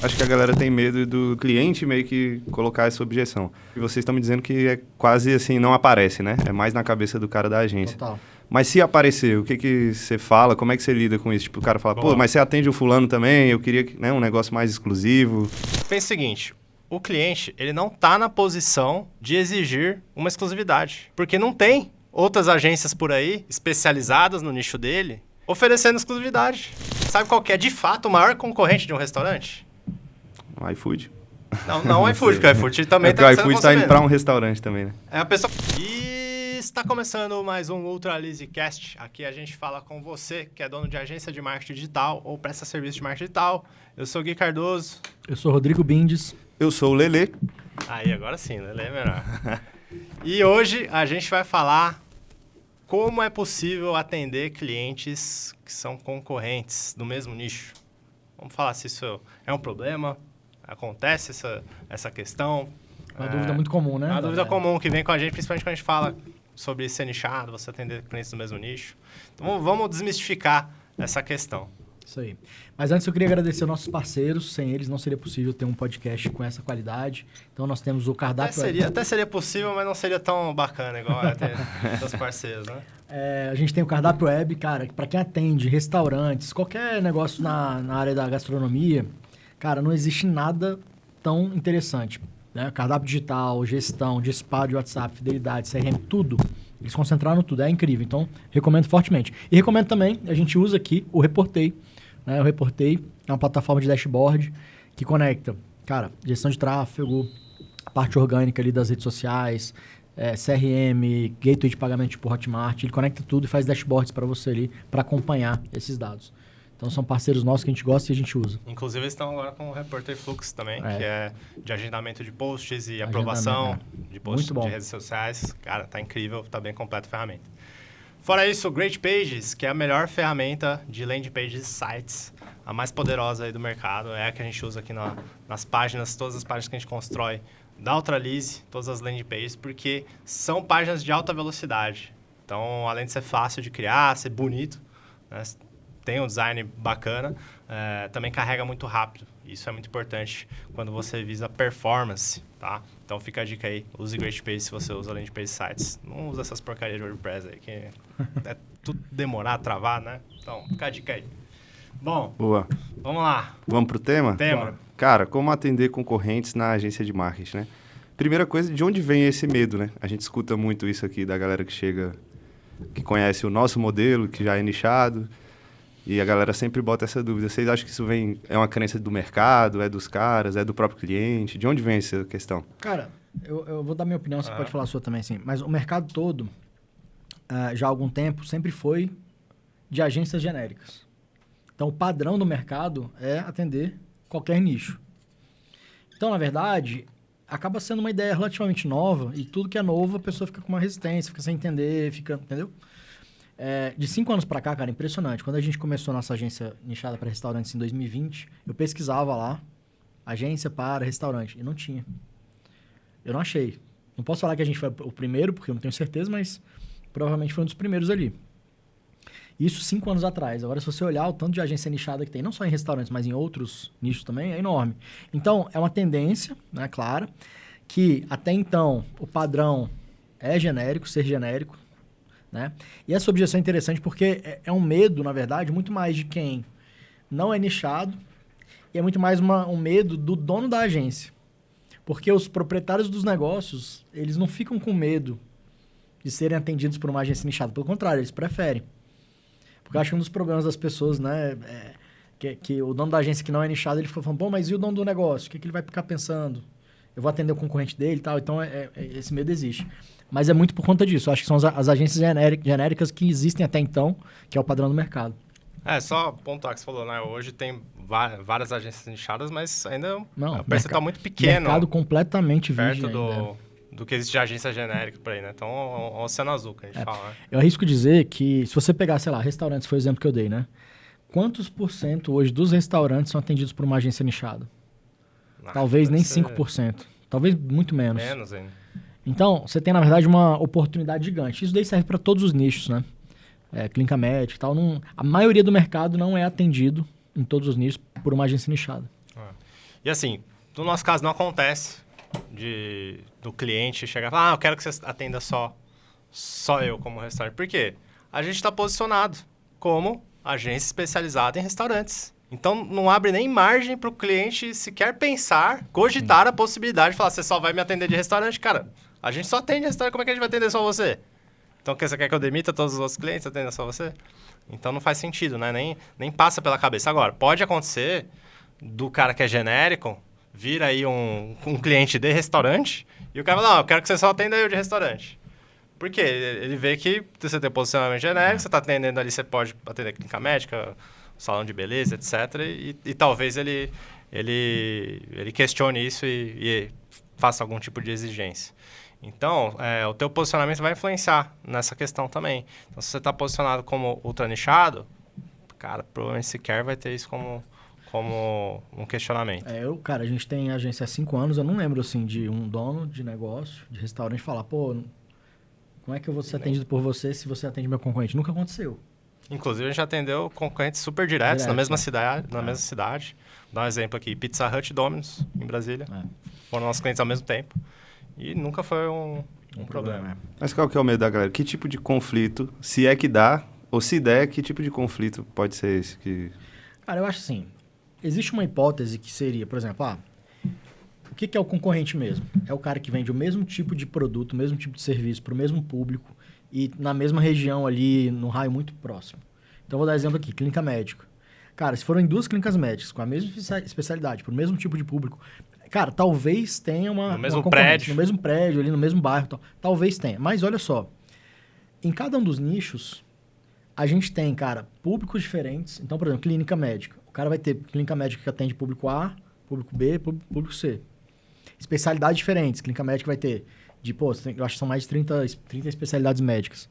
Acho que a galera tem medo do cliente meio que colocar essa objeção. E vocês estão me dizendo que é quase assim, não aparece, né? É mais na cabeça do cara da agência. Total. Mas se aparecer, o que você fala? Como é que você lida com isso? Tipo, o cara fala, pô, mas você atende o fulano também? Eu queria, né, um negócio mais exclusivo. Pensa o seguinte, o cliente, ele não tá na posição de exigir uma exclusividade. Porque não tem outras agências por aí, especializadas no nicho dele, oferecendo exclusividade. Sabe qual que é, de fato, o maior concorrente de um restaurante? O iFood. Não o iFood, porque o iFood também tá... o iFood tá indo pra um restaurante também, né? É a pessoa... E está começando mais um Ultralize Cast. Aqui a gente fala com você, que é dono de agência de marketing digital ou presta serviço de marketing digital. Eu sou o Gui Cardoso. Eu sou o Rodrigo Bindes. Eu sou o Lelê. Aí, agora sim, Lelê é melhor. E hoje a gente vai falar como é possível atender clientes que são concorrentes do mesmo nicho. Vamos falar se isso é um problema, acontece essa questão. Uma dúvida muito comum, né? Uma dúvida comum que vem com a gente, principalmente quando a gente fala sobre ser nichado, você atender clientes do mesmo nicho. Então vamos desmistificar essa questão. Isso aí. Mas antes eu queria agradecer aos nossos parceiros. Sem eles não seria possível ter um podcast com essa qualidade. Então nós temos o cardápio... Até seria possível, mas não seria tão bacana igual é ter dos parceiros, né? A gente tem o cardápio web, cara, para quem atende restaurantes, qualquer negócio na área da gastronomia, cara, não existe nada tão interessante. Né? Cardápio digital, gestão, disparo de WhatsApp, fidelidade, CRM, tudo. Eles concentraram tudo, é incrível. Então, recomendo fortemente. E recomendo também, a gente usa aqui o Reportei. Né? O Reportei é uma plataforma de dashboard que conecta, cara, gestão de tráfego, a parte orgânica ali das redes sociais, CRM, gateway de pagamento tipo Hotmart. Ele conecta tudo e faz dashboards para você ali, para acompanhar esses dados. Então, são parceiros nossos que a gente gosta e a gente usa. Inclusive, eles estão agora com o Reporter Flux também, que é de agendamento de posts e aprovação de posts de redes sociais. Cara, tá incrível, tá bem completa a ferramenta. Fora isso, o Great Pages, que é a melhor ferramenta de landing pages e sites, a mais poderosa aí do mercado, é a que a gente usa aqui nas páginas, todas as páginas que a gente constrói da Ultralize, todas as landing pages, porque são páginas de alta velocidade. Então, além de ser fácil de criar, ser bonito, né, tem um design bacana, também carrega muito rápido. Isso é muito importante quando você visa performance, tá? Então fica a dica aí, use Great Pages se você usa landing page sites. Não usa essas porcarias de WordPress aí, que é tudo demorar, travar, né? Então, fica a dica aí. Bom, boa. Vamos lá. Vamos pro tema? Tema. Cara, como atender concorrentes na agência de marketing, né? Primeira coisa, de onde vem esse medo, né? A gente escuta muito isso aqui da galera que chega, que conhece o nosso modelo, que já é nichado, e a galera sempre bota essa dúvida. Vocês acham que isso é uma crença do mercado, é dos caras, é do próprio cliente? De onde vem essa questão? Cara, eu vou dar minha opinião, você pode falar a sua também, sim. Mas o mercado todo, já há algum tempo, sempre foi de agências genéricas. Então, o padrão do mercado é atender qualquer nicho. Então, na verdade, acaba sendo uma ideia relativamente nova, e tudo que é novo, a pessoa fica com uma resistência, fica sem entender, entendeu? De 5 anos pra cá, cara, impressionante. Quando a gente começou nossa agência nichada para restaurantes em 2020, eu pesquisava lá, agência para restaurante, e não tinha. Eu não achei. Não posso falar que a gente foi o primeiro, porque eu não tenho certeza, mas provavelmente foi um dos primeiros ali. Isso 5 anos atrás. Agora, se você olhar o tanto de agência nichada que tem, não só em restaurantes, mas em outros nichos também, é enorme. Então, é uma tendência, né, clara, que até então o padrão é genérico, ser genérico, né? E essa objeção é interessante porque é um medo, na verdade, muito mais de quem não é nichado e é muito mais um medo do dono da agência. Porque os proprietários dos negócios, eles não ficam com medo de serem atendidos por uma agência nichada. Pelo contrário, eles preferem. Porque eu acho que um dos problemas das pessoas, né, que o dono da agência que não é nichado, ele fica falando, bom, mas e o dono do negócio? O que ele vai ficar pensando? Eu vou atender o concorrente dele e tal. Então, esse medo existe. Mas é muito por conta disso. Eu acho que são as agências genéricas que existem até então, que é o padrão do mercado. Só pontuar que você falou, né? Hoje tem várias agências nichadas, mas ainda é um percentual muito pequeno. Mercado completamente perto do que existe de agência genérica por aí, né? Então, é um oceano azul que a gente fala, né? Eu arrisco dizer que, se você pegar, sei lá, restaurantes, foi o exemplo que eu dei, né? Quantos % hoje dos restaurantes são atendidos por uma agência nichada? Talvez nem 5%. Talvez muito menos. Menos ainda. Então, você tem, na verdade, uma oportunidade gigante. Isso daí serve para todos os nichos, né? Clínica médica e tal. A maioria do mercado não é atendido em todos os nichos por uma agência nichada. E assim, no nosso caso não acontece do cliente chegar e falar, eu quero que você atenda só eu como restaurante. Por quê? A gente está posicionado como agência especializada em restaurantes. Então, não abre nem margem para o cliente sequer pensar, cogitar a possibilidade de falar, você só vai me atender de restaurante? Cara, a gente só atende restaurante, como é que a gente vai atender só você? Então, você quer que eu demita todos os outros clientes, atenda só você? Então, não faz sentido, né? Nem passa pela cabeça. Agora, pode acontecer do cara que é genérico, vir aí um cliente de restaurante, e o cara fala, não, eu quero que você só atenda eu de restaurante. Por quê? Ele vê que você tem posicionamento genérico, você está atendendo ali, você pode atender clínica médica, salão de beleza, etc. E talvez ele questione isso e faça algum tipo de exigência. Então, o teu posicionamento vai influenciar nessa questão também. Então, se você está posicionado como ultra nichado, cara, provavelmente sequer vai ter isso como um questionamento. Cara, a gente tem agência há 5 anos, eu não lembro, assim, de um dono de negócio, de restaurante, falar, pô, como é que eu vou ser atendido por você se você atende meu concorrente? Nunca aconteceu. Inclusive, a gente atendeu concorrentes super diretos na mesma cidade. Mesma cidade. Vou dar um exemplo aqui, Pizza Hut e Domino's, em Brasília. Foram nossos clientes ao mesmo tempo. E nunca foi um problema. Mas qual que é o medo da galera? Que tipo de conflito, se é que dá, ou se der, que tipo de conflito pode ser esse? Cara, eu acho assim, existe uma hipótese que seria, por exemplo, o que é o concorrente mesmo? É o cara que vende o mesmo tipo de produto, o mesmo tipo de serviço para o mesmo público e na mesma região ali, no raio muito próximo. Então, vou dar exemplo aqui, clínica médica. Cara, se forem 2 clínicas médicas com a mesma especialidade, para o mesmo tipo de público, cara, talvez tenha uma prédio. No mesmo prédio, ali no mesmo bairro. Talvez tenha. Mas olha só, em cada um dos nichos, a gente tem, cara, públicos diferentes. Então, por exemplo, clínica médica. O cara vai ter clínica médica que atende público A, público B, público C. Especialidades diferentes. Clínica médica vai ter, eu acho que são mais de 30 especialidades médicas.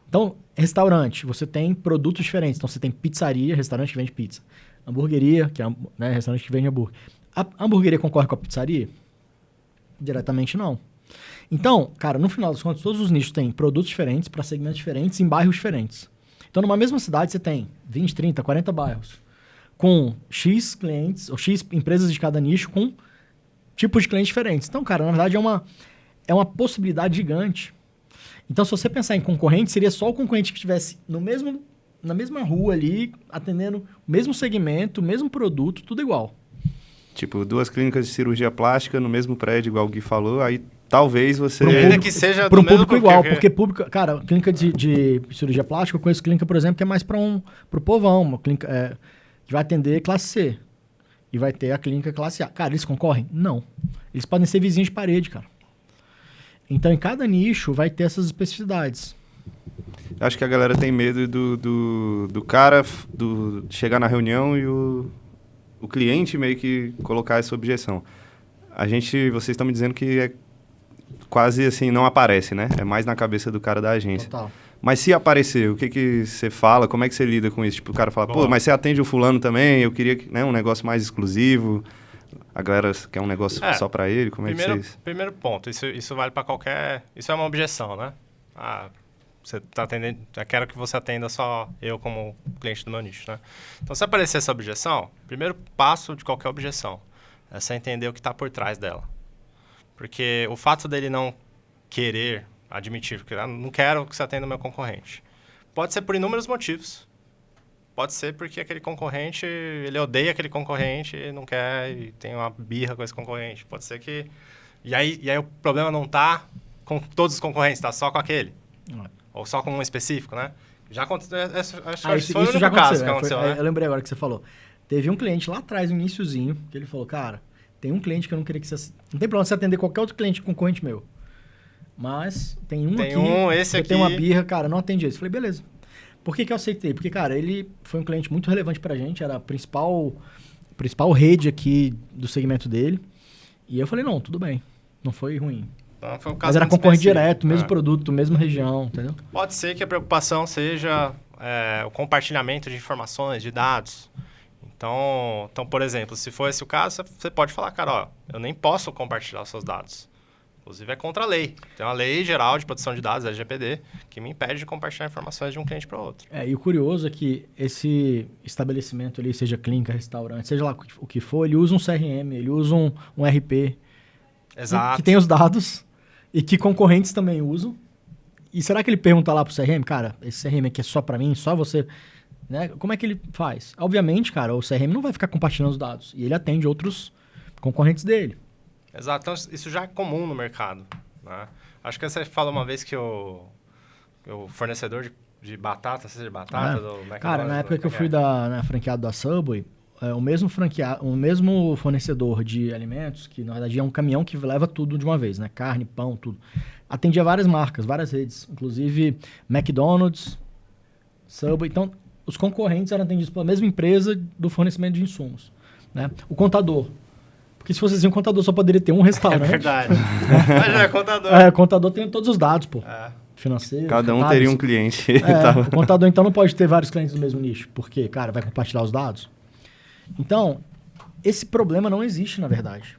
Então, restaurante, você tem produtos diferentes. Então, você tem pizzaria, restaurante que vende pizza. Hamburgueria, que é restaurante que vende hambúrguer. A hamburgueria concorre com a pizzaria? Diretamente não. Então, cara, no final das contas, todos os nichos têm produtos diferentes para segmentos diferentes em bairros diferentes. Então, numa mesma cidade, você tem 20, 30, 40 bairros com X clientes, ou X empresas de cada nicho com tipos de clientes diferentes. Então, cara, na verdade, é uma possibilidade gigante. Então, se você pensar em concorrente, seria só o concorrente que estivesse na mesma rua ali, atendendo o mesmo segmento, o mesmo produto, tudo igual. Tipo, 2 clínicas de cirurgia plástica no mesmo prédio, igual o Gui falou, aí talvez você... Ainda que seja para um público igual, porque público... Cara, clínica de cirurgia plástica, eu conheço clínica, por exemplo, que é mais para o povão, uma clínica que vai atender classe C. E vai ter a clínica classe A. Cara, eles concorrem? Não. Eles podem ser vizinhos de parede, cara. Então, em cada nicho, vai ter essas especificidades. Acho que a galera tem medo do cara chegar na reunião e o cliente meio que colocar essa objeção. Vocês estão me dizendo que é quase assim, não aparece, né? É mais na cabeça do cara da agência. Total. Mas se aparecer, o que você fala? Como é que você lida com isso? Tipo, o cara fala, pô, mas você atende o fulano também? Eu queria um negócio mais exclusivo. A galera quer um negócio só para ele? Como é que é isso? Primeiro ponto, isso vale para qualquer... Isso é uma objeção, né? Você tá atendendo... Eu quero que você atenda só eu como cliente do meu nicho, né? Então, se aparecer essa objeção, primeiro passo de qualquer objeção é você entender o que está por trás dela. Porque o fato dele não querer admitir, porque eu não quero que você atenda o meu concorrente, pode ser por inúmeros motivos. Pode ser porque aquele concorrente, ele odeia aquele concorrente e não quer e tem uma birra com esse concorrente. Pode ser que... E aí o problema não está com todos os concorrentes, está só com aquele. Ou só com um específico, né? Já aconteceu... Isso já aconteceu, né? Eu lembrei agora que você falou. Teve um cliente lá atrás, no iniciozinho, que ele falou, cara, tem um cliente que eu não queria que você... Não tem problema você atender qualquer outro cliente concorrente meu. Mas tem esse aqui... Tem uma birra, cara, não atende esse. Eu falei, beleza. Por que eu aceitei? Porque, cara, ele foi um cliente muito relevante pra gente, era a principal rede aqui do segmento dele. E eu falei, não, tudo bem. Não foi ruim. Então, foi um caso mas era concorrente direto, mesmo produto, mesma região, entendeu? Pode ser que a preocupação seja o compartilhamento de informações, de dados. Então, por exemplo, se for esse o caso, você pode falar, cara, eu nem posso compartilhar os seus dados. Inclusive, é contra a lei. Tem uma lei geral de proteção de dados, LGPD, que me impede de compartilhar informações de um cliente para o outro. E o curioso é que esse estabelecimento ali, seja clínica, restaurante, seja lá o que for, ele usa um CRM, ele usa um RP. Exato. Que tem os dados e que concorrentes também usam. E será que ele pergunta lá pro CRM, cara, esse CRM aqui é só para mim, só você... Né? Como é que ele faz? Obviamente, cara, o CRM não vai ficar compartilhando os dados. E ele atende outros concorrentes dele. Exato. Então, isso já é comum no mercado. Né? Acho que você falou uma vez que o fornecedor de batata, seja de batata, do McDonald's... Cara, na época que eu fui franqueado da Subway, o mesmo fornecedor de alimentos, que na verdade é um caminhão que leva tudo de uma vez, né? Carne, pão, tudo. Atendia várias marcas, várias redes. Inclusive McDonald's, Subway. Então... Os concorrentes eram atendidos pela mesma empresa do fornecimento de insumos. Né? O contador. Porque se fosse assim, o contador só poderia ter um restaurante. É verdade. Mas é contador. O contador tem todos os dados, pô. Financeiros. Cada um teria um cliente. O contador, então, não pode ter vários clientes do mesmo nicho. Porque, cara, vai compartilhar os dados. Então, esse problema não existe, na verdade.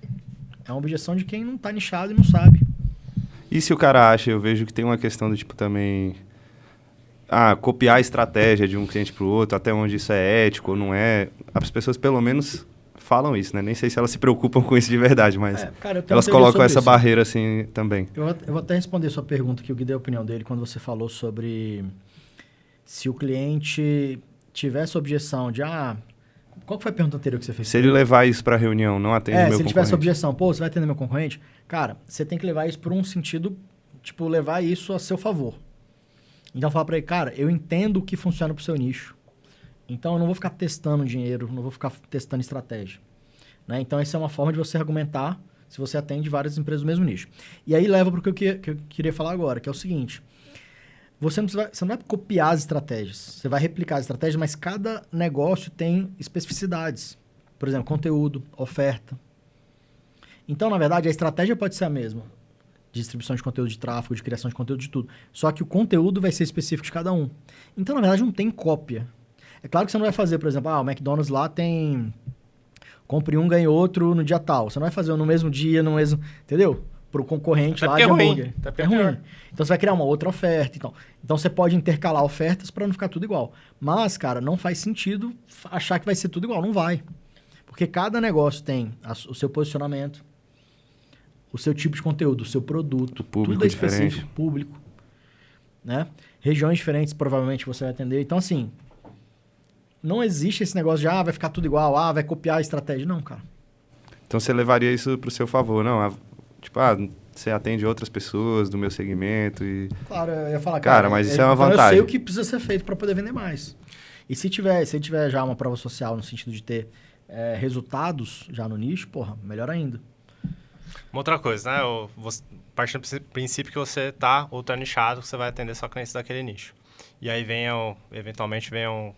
É uma objeção de quem não está nichado e não sabe. E se o cara acha, eu vejo que tem uma questão do tipo também... copiar a estratégia de um cliente para o outro, até onde isso é ético ou não é. As pessoas, pelo menos, falam isso, né? Nem sei se elas se preocupam com isso de verdade, mas cara, elas colocam essa barreira assim também. Eu vou até responder sua pergunta, que eu dei a opinião dele, quando você falou sobre se o cliente tivesse objeção de... qual foi a pergunta anterior que você fez? Se ele levar isso para a reunião, não atende meu concorrente. Se ele tivesse objeção, você vai atender meu concorrente? Cara, você tem que levar isso por um sentido, tipo, levar isso a seu favor. Então, fala para ele, cara, eu entendo o que funciona para o seu nicho. Então, eu não vou ficar testando dinheiro, não vou ficar testando estratégia. Né? Então, essa é uma forma de você argumentar se você atende várias empresas do mesmo nicho. E aí leva para o que eu queria falar agora, que é o seguinte. Você não vai copiar as estratégias. Você vai replicar as estratégias, mas cada negócio tem especificidades. Por exemplo, conteúdo, oferta. Então, na verdade, a estratégia pode ser a mesma. Distribuição de conteúdo, de tráfego, de criação de conteúdo, de tudo. Só que o conteúdo vai ser específico de cada um. Então, na verdade, não tem cópia. É claro que você não vai fazer, por exemplo, o McDonald's lá tem... Compre um, ganhe outro no dia tal. Você não vai fazer no mesmo dia, no mesmo... Entendeu? Para o concorrente lá de hambúrguer. É ruim. Então, você vai criar uma outra oferta. Então você pode intercalar ofertas para não ficar tudo igual. Mas, cara, não faz sentido achar que vai ser tudo igual. Não vai. Porque cada negócio tem o seu posicionamento, o seu tipo de conteúdo, o seu produto, o público tudo é específico, diferente. Público, né? Regiões diferentes provavelmente você vai atender. Então, assim, não existe esse negócio de, vai ficar tudo igual, vai copiar a estratégia. Não, cara. Então, você levaria isso pro seu favor, não? Você atende outras pessoas do meu segmento e... Claro, eu ia falar, cara, mas isso é uma vantagem. Eu sei o que precisa ser feito para poder vender mais. E se tiver já uma prova social no sentido de ter resultados já no nicho, melhor ainda. Uma outra coisa, né? Partindo do princípio que você está ultra nichado, que você vai atender só clientes daquele nicho. E aí eventualmente vem um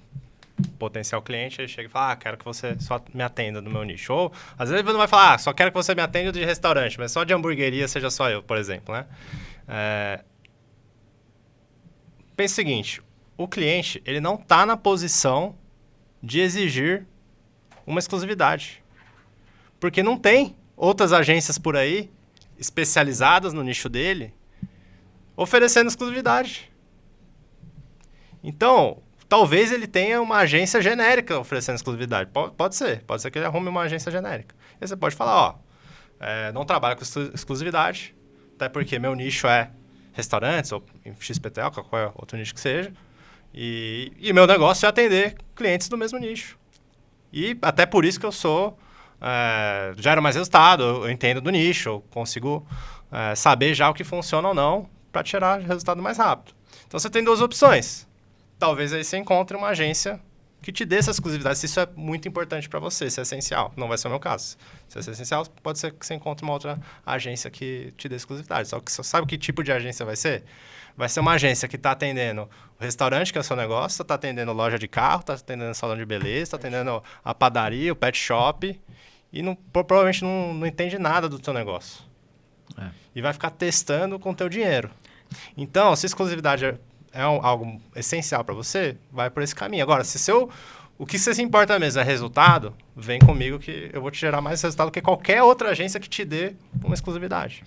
potencial cliente, ele chega e fala, quero que você só me atenda no meu nicho. Ou, às vezes ele não vai falar, só quero que você me atenda de restaurante, mas só de hamburgueria seja só eu, por exemplo, né? Pensa o seguinte, o cliente, ele não está na posição de exigir uma exclusividade. Porque não tem outras agências por aí, especializadas no nicho dele, oferecendo exclusividade. Então, talvez ele tenha uma agência genérica oferecendo exclusividade. Pode ser que ele arrume uma agência genérica. E você pode falar, não trabalho com exclusividade, até porque meu nicho é restaurantes, ou XPTO, qualquer outro nicho que seja, e meu negócio é atender clientes do mesmo nicho. E até por isso que eu sou... gero mais resultado, eu entendo do nicho, eu consigo saber já o que funciona ou não para tirar resultado mais rápido. Então, você tem duas opções. Talvez aí você encontre uma agência que te dê essa exclusividade, se isso é muito importante para você, se é essencial. Não vai ser o meu caso. Se é essencial, pode ser que você encontre uma outra agência que te dê exclusividade. Só que você sabe que tipo de agência vai ser? Vai ser uma agência que está atendendo o restaurante, que é o seu negócio, está atendendo loja de carro, está atendendo salão de beleza, está atendendo a padaria, o pet shop... E provavelmente não entende nada do teu negócio. E vai ficar testando com o teu dinheiro. Então, se a exclusividade é algo essencial para você, vai por esse caminho. Agora, o que você se importa mesmo é resultado, vem comigo que eu vou te gerar mais resultado que qualquer outra agência que te dê uma exclusividade.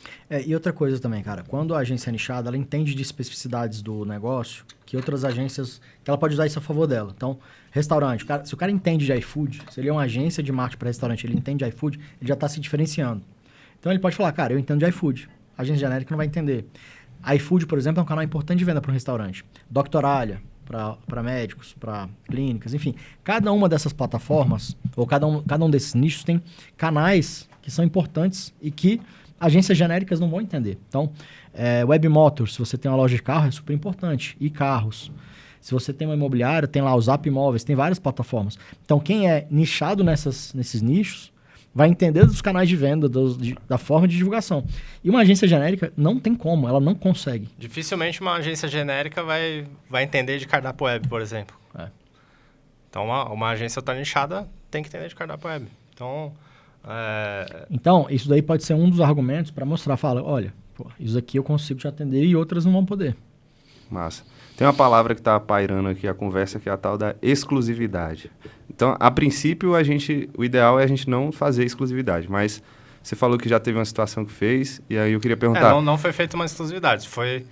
E outra coisa também, cara, quando a agência é nichada, ela entende de especificidades do negócio que outras agências, que ela pode usar isso a favor dela. Então, restaurante, se o cara entende de iFood, se ele é uma agência de marketing para restaurante, ele entende de iFood, ele já está se diferenciando. Então, ele pode falar, cara, eu entendo de iFood. A agência genérica não vai entender. iFood, por exemplo, é um canal importante de venda para um restaurante. Doctoralha, para médicos, para clínicas, enfim. Cada uma dessas plataformas, ou cada um desses nichos tem canais que são importantes e que agências genéricas não vão entender. Então, Web Motors, se você tem uma loja de carro, é super importante. E carros. Se você tem uma imobiliária, tem lá o Zap Imóveis, tem várias plataformas. Então, quem é nichado nesses nichos vai entender dos canais de venda, da forma de divulgação. E uma agência genérica não tem como, ela não consegue. Dificilmente uma agência genérica vai entender de cardápio web, por exemplo. Então, uma agência nichada tem que entender de cardápio web. Então, isso daí pode ser um dos argumentos para mostrar, olha, isso aqui eu consigo te atender e outras não vão poder. Massa. Tem uma palavra que está pairando aqui a conversa, que é a tal da exclusividade. Então, a princípio, o ideal é a gente não fazer exclusividade, mas você falou que já teve uma situação que fez, e aí eu queria perguntar... não foi feita uma exclusividade, foi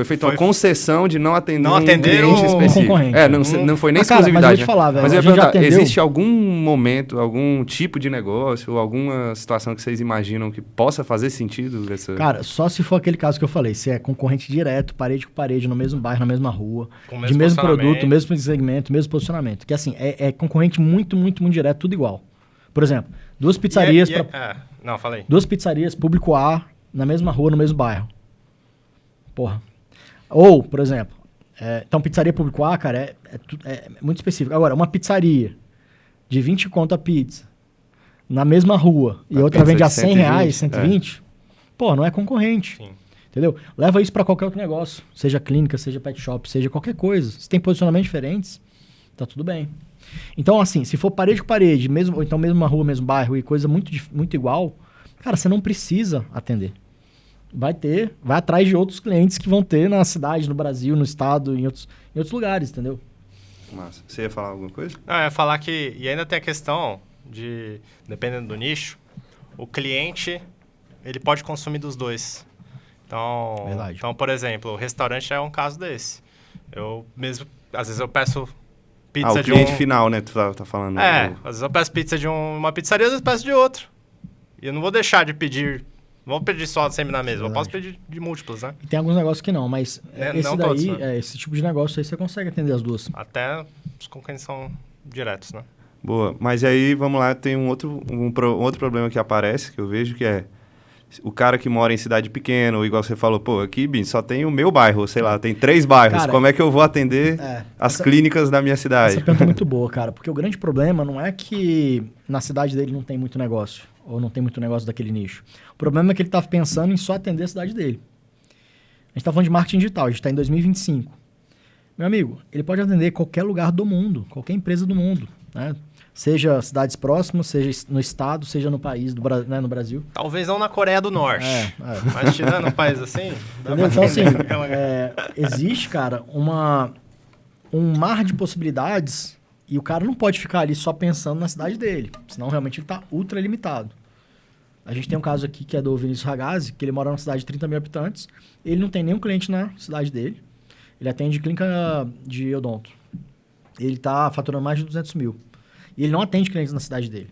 feita uma concessão de não atender um cliente específico. Concorrente. Não foi nem exclusividade. Mas eu vou te falar, velho. Mas eu ia perguntar, existe algum momento, algum tipo de negócio, ou alguma situação que vocês imaginam que possa fazer sentido? Cara, só se for aquele caso que eu falei, se é concorrente direto, parede com parede, no mesmo bairro, na mesma rua, de mesmo produto, mesmo segmento, mesmo posicionamento. Que assim, é concorrente muito, muito, muito direto, tudo igual. Por exemplo, duas pizzarias... falei. Duas pizzarias, público A, na mesma rua, no mesmo bairro. Porra. Ou, por exemplo, então pizzaria público A, cara, é muito específico. Agora, uma pizzaria de 20 conto a pizza, na mesma rua, e outra vende a R$100, 120, não é concorrente. Sim. Entendeu? Leva isso para qualquer outro negócio, seja clínica, seja pet shop, seja qualquer coisa. Se tem posicionamentos diferentes, tá tudo bem. Então, assim, se for parede com parede, ou então mesma rua, mesmo bairro e coisa muito, muito igual, cara, você não precisa atender. Vai atrás de outros clientes que vão ter na cidade, no Brasil, no estado, em outros lugares, entendeu? Massa. Você ia falar alguma coisa? Eu ia falar que... E ainda tem a questão de, dependendo do nicho, o cliente, ele pode consumir dos dois. Verdade. Então, por exemplo, o restaurante é um caso desse. Às vezes eu peço pizza de um... O cliente final, né? Tu tá falando. Às vezes eu peço pizza de uma pizzaria, às vezes eu peço de outra. E eu não vou deixar de pedir... Não vou pedir só sempre na mesma, eu posso pedir de múltiplos, né? E tem alguns negócios que não, mas não todos, né? Esse tipo de negócio aí você consegue atender as duas. Até os concorrentes são diretos, né? Boa, mas aí, vamos lá, tem um outro problema que aparece, que eu vejo, que é o cara que mora em cidade pequena, ou igual você falou, aqui, Bin, só tem o meu bairro, sei lá, tem 3 bairros, cara, como é que eu vou atender as clínicas da minha cidade? Essa pergunta é muito boa, cara, porque o grande problema não é que na cidade dele não tem muito negócio, ou não tem muito negócio daquele nicho. O problema é que ele tá pensando em só atender a cidade dele. A gente tá falando de marketing digital, a gente tá em 2025. Meu amigo, ele pode atender qualquer lugar do mundo, qualquer empresa do mundo, né? Seja cidades próximas, seja no estado, seja no país, no Brasil. Talvez não na Coreia do Norte. Mas tirando um país assim... Entendeu? Então, assim, existe, cara, um mar de possibilidades e o cara não pode ficar ali só pensando na cidade dele, senão realmente ele está ultra limitado. A gente tem um caso aqui que é do Vinícius Ragazzi, que ele mora numa cidade de 30 mil habitantes, ele não tem nenhum cliente na cidade dele, ele atende clínica de odonto. Ele está faturando mais de 200 mil. E ele não atende clientes na cidade dele.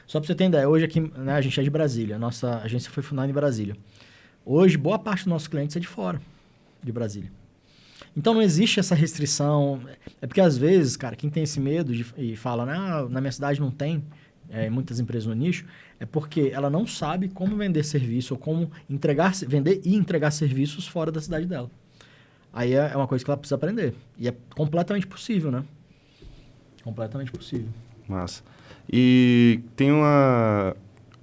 Só para você ter ideia, hoje aqui, né, a gente é de Brasília, nossa agência foi fundada em Brasília. Hoje, boa parte dos nossos clientes é de fora de Brasília. Então, não existe essa restrição. É porque, às vezes, cara, quem tem esse medo e fala, na minha cidade não tem muitas empresas no nicho, é porque ela não sabe como vender serviço ou como vender e entregar serviços fora da cidade dela. Aí é uma coisa que ela precisa aprender. E é completamente possível, né? Completamente possível. Massa. E tem uma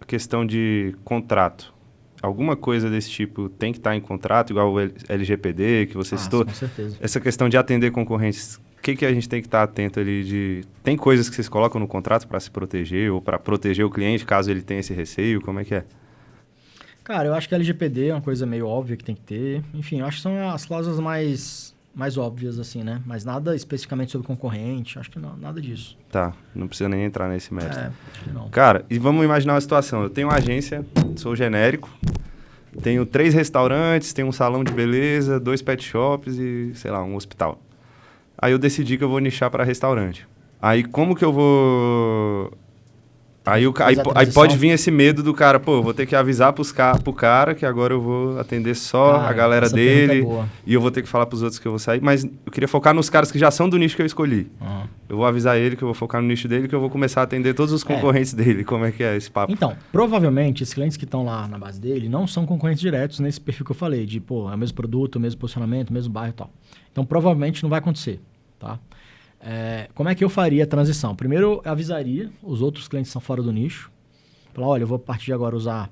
questão de contrato. Alguma coisa desse tipo tem que estar em contrato, igual o LGPD, que você citou? Com certeza. Essa questão de atender concorrentes, o que a gente tem que estar atento ali? Tem coisas que vocês colocam no contrato para se proteger ou para proteger o cliente, caso ele tenha esse receio? Como é que é? Cara, eu acho que a LGPD é uma coisa meio óbvia que tem que ter. Enfim, eu acho que são as cláusulas mais mais óbvias, assim, né? Mas nada especificamente sobre concorrente, acho que não, nada disso. Tá, não precisa nem entrar nesse mérito. Acho que não. Cara, e vamos imaginar uma situação. Eu tenho uma agência, sou genérico, tenho 3 restaurantes, tenho um salão de beleza, 2 pet shops e, sei lá, um hospital. Aí eu decidi que eu vou nichar para restaurante. Aí como que eu vou... Aí pode vir esse medo do cara, pô, eu vou ter que avisar pro cara que agora eu vou atender só a galera dele e eu vou ter que falar pros outros que eu vou sair. Mas eu queria focar nos caras que já são do nicho que eu escolhi. Eu vou avisar ele que eu vou focar no nicho dele, que eu vou começar a atender todos os concorrentes dele. Como é que é esse papo? Então, provavelmente, esses clientes que estão lá na base dele não são concorrentes diretos nesse perfil que eu falei, de, pô, é o mesmo produto, o mesmo posicionamento, o mesmo bairro e tal. Então, provavelmente não vai acontecer, tá? Como é que eu faria a transição? Primeiro, eu avisaria os outros clientes que são fora do nicho. Falar, olha, eu vou a partir de agora usar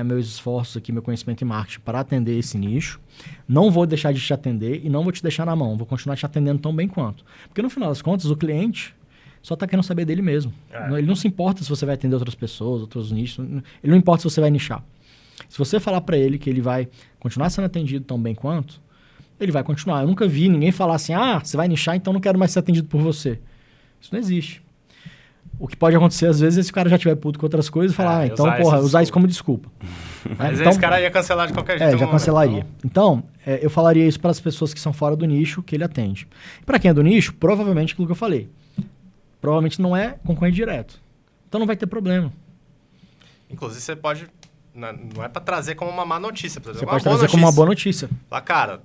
meus esforços aqui, meu conhecimento em marketing para atender esse nicho. Não vou deixar de te atender e não vou te deixar na mão. Vou continuar te atendendo tão bem quanto. Porque no final das contas, o cliente só está querendo saber dele mesmo. Ele não se importa se você vai atender outras pessoas, outros nichos. Ele não importa se você vai nichar. Se você falar para ele que ele vai continuar sendo atendido tão bem quanto, ele vai continuar. Eu nunca vi ninguém falar assim, você vai nichar, então não quero mais ser atendido por você. Isso não existe. O que pode acontecer, às vezes, é se o cara já tiver puto com outras coisas e falar, então, usar isso como desculpa. Mas então, esse cara ia cancelar de qualquer jeito. Já cancelaria. Né? Então, eu falaria isso para as pessoas que são fora do nicho que ele atende. Para quem é do nicho, provavelmente aquilo que eu falei. Provavelmente não é concorrente direto. Então não vai ter problema. Inclusive, você pode... Não é para trazer como uma má notícia. Você pode trazer como uma boa notícia. Cara,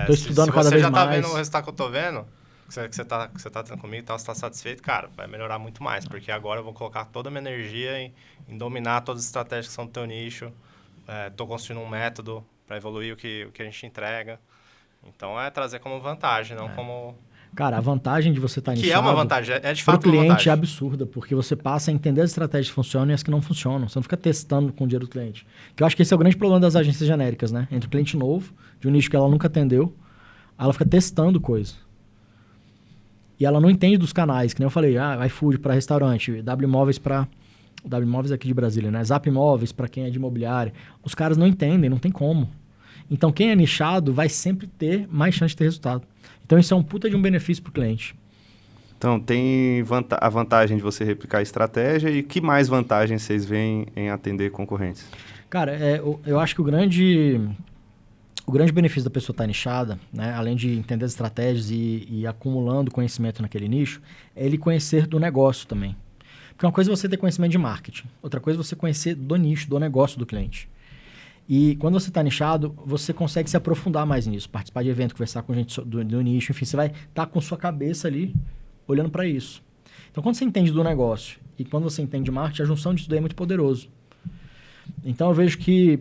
tô estudando cada vez mais. Se você já tá vendo o resultado que eu tô vendo, que você tá tendo comigo e você tá satisfeito, cara, vai melhorar muito mais. Porque agora eu vou colocar toda a minha energia em dominar todas as estratégias que são do teu nicho. Tô construindo um método para evoluir o que a gente entrega. Então, é trazer como vantagem, não como... Cara, a vantagem de você estar nichado... Que é uma vantagem, é de fato uma vantagem. Para o cliente é absurda, porque você passa a entender as estratégias que funcionam e as que não funcionam. Você não fica testando com o dinheiro do cliente. Que eu acho que esse é o grande problema das agências genéricas, né? Entre o cliente novo, de um nicho que ela nunca atendeu, ela fica testando coisa. E ela não entende dos canais, que nem eu falei, iFood para restaurante, WMóveis para... WMóveis aqui de Brasília, né? Zap Imóveis para quem é de imobiliária. Os caras não entendem, não tem como. Então, quem é nichado vai sempre ter mais chance de ter resultado. Então, isso é um puta de um benefício para o cliente. Então, tem a vantagem de você replicar a estratégia e que mais vantagens vocês veem em atender concorrentes? Cara, eu acho que o grande benefício da pessoa estar nichada, né, além de entender as estratégias e acumulando conhecimento naquele nicho, é ele conhecer do negócio também. Porque uma coisa é você ter conhecimento de marketing, outra coisa é você conhecer do nicho, do negócio do cliente. E quando você está nichado, você consegue se aprofundar mais nisso, participar de evento, conversar com gente do nicho, enfim, você vai estar com sua cabeça ali olhando para isso. Então, quando você entende do negócio e quando você entende de marketing, a junção disso daí é muito poderoso. Então, eu vejo que